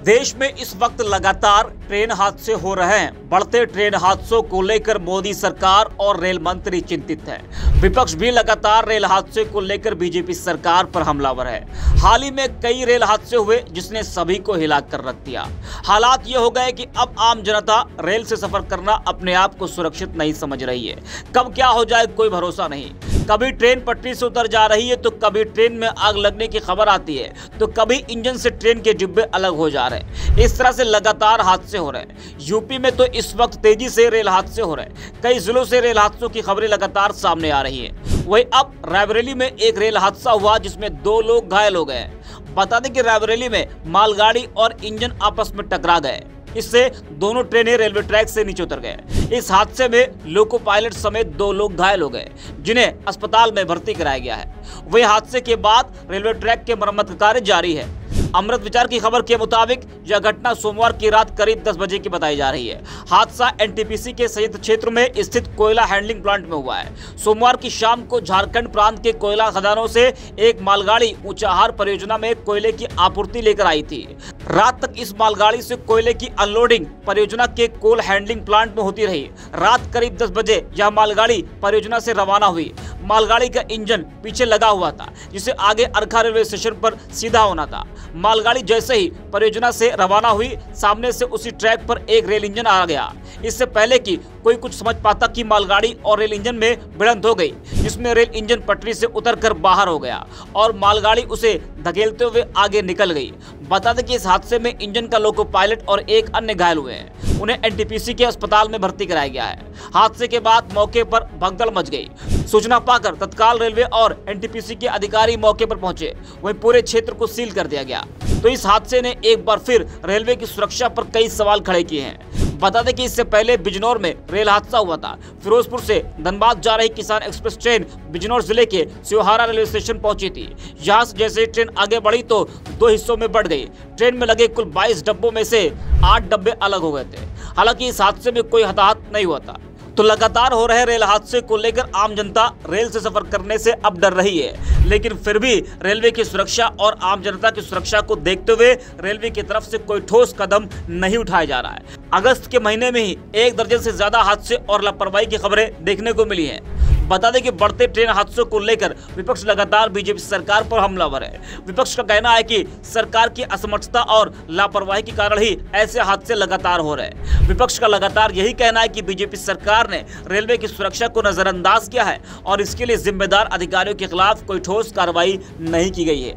देश में इस वक्त लगातार ट्रेन हादसे हो रहे हैं। बढ़ते ट्रेन हादसों को लेकर मोदी सरकार और रेल मंत्री चिंतित हैं। विपक्ष भी लगातार रेल हादसे को लेकर बीजेपी सरकार पर हमलावर है। हाल ही में कई रेल हादसे हुए जिसने सभी को हिला कर रख दिया। हालात ये हो गए कि अब आम जनता रेल से सफर करना अपने आप को सुरक्षित नहीं समझ रही है। कब क्या हो जाए कोई भरोसा नहीं। कभी ट्रेन पटरी से उतर जा रही है तो कभी ट्रेन में आग लगने की खबर आती है तो कभी इंजन से ट्रेन के डिब्बे अलग हो जा रहे हैं। इस तरह से लगातार हादसे हो रहे हैं। यूपी में तो इस वक्त तेजी से रेल हादसे हो रहे हैं। कई जिलों से रेल हादसों की खबरें लगातार सामने आ रही हैं। वहीं अब रायबरेली में एक रेल हादसा हुआ जिसमें 2 लोग घायल हो गए। बता दें कि रायबरेली में मालगाड़ी और इंजन आपस में टकरा गए। इससे दोनों ट्रेनें रेलवे ट्रैक से नीचे उतर गए। इस हादसे में लोको पायलट समेत 2 लोग घायल हो गए जिन्हें अस्पताल में भर्ती कराया गया है। वही हादसे के बाद रेलवे ट्रैक के मरम्मत का कार्य जारी है। अमृत विचार की खबर के मुताबिक यह घटना सोमवार की रात करीब 10 बजे की बताई जा रही है। हादसा एनटीपीसी के संयंत्र क्षेत्र में स्थित कोयला हैंडलिंग प्लांट में हुआ है। सोमवार की शाम को झारखंड प्रांत के कोयला खदानों से एक मालगाड़ी ऊंचाहार परियोजना में कोयले की आपूर्ति लेकर आई थी। रात तक इस मालगाड़ी से कोयले की अनलोडिंग परियोजना के कोल हैंडलिंग प्लांट में होती रही। रात करीब 10 बजे यह मालगाड़ी परियोजना से रवाना हुई। मालगाड़ी का इंजन पीछे लगा हुआ था जिसे आगे अर्खा रेलवे स्टेशन पर सीधा होना था। मालगाड़ी जैसे ही परियोजना से रवाना हुई सामने से उसी ट्रैक पर एक रेल इंजन आ गया। इससे पहले कि कोई कुछ समझ पाता कि मालगाड़ी और रेल इंजन में भिड़ंत हो गई जिसमें रेल इंजन पटरी से उतरकर बाहर हो गया और मालगाड़ी उसे धकेलते हुए आगे निकल गई। बता दें कि इस हादसे में इंजन का लोको पायलट और एक अन्य घायल हुए हैं। उन्हें एनटीपीसी के अस्पताल में भर्ती कराया गया है। हादसे के बाद मौके पर भगदड़ मच गई। सूचना पाकर तत्काल रेलवे और एनटीपीसी के अधिकारी मौके पर पहुंचे। वहीं पूरे क्षेत्र को सील कर दिया गया। तो इस हादसे ने एक बार फिर रेलवे की सुरक्षा पर कई सवाल खड़े किए हैं। बता दें कि इससे पहले बिजनौर में रेल हादसा हुआ था। फिरोजपुर से धनबाद जा रही किसान एक्सप्रेस ट्रेन बिजनौर जिले के सियोहारा रेलवे स्टेशन पहुंची थी। यहाँ से जैसे ट्रेन आगे बढ़ी तो 2 हिस्सों में बढ़ गई। ट्रेन में लगे कुल 22 डब्बों में से 8 डब्बे अलग हो गए थे। हालांकि इस हादसे में कोई हताहत नहीं हुआ था। तो लगातार हो रहे रेल हादसे को लेकर आम जनता रेल से सफर करने से अब डर रही है। लेकिन फिर भी रेलवे की सुरक्षा और आम जनता की सुरक्षा को देखते हुए रेलवे की तरफ से कोई ठोस कदम नहीं उठाया जा रहा है। अगस्त के महीने में ही 1 दर्जन से ज्यादा हादसे और लापरवाही की खबरें देखने को मिली हैं। बता दें कि बढ़ते ट्रेन हादसों को लेकर विपक्ष लगातार बीजेपी सरकार पर हमलावर है। विपक्ष का कहना है कि सरकार की असमर्थता और लापरवाही के कारण ही ऐसे हादसे लगातार हो रहे हैं। विपक्ष का लगातार यही कहना है कि बीजेपी सरकार ने रेलवे की सुरक्षा को नजरअंदाज किया है और इसके लिए जिम्मेदार अधिकारियों के खिलाफ कोई ठोस कार्रवाई नहीं की गई है।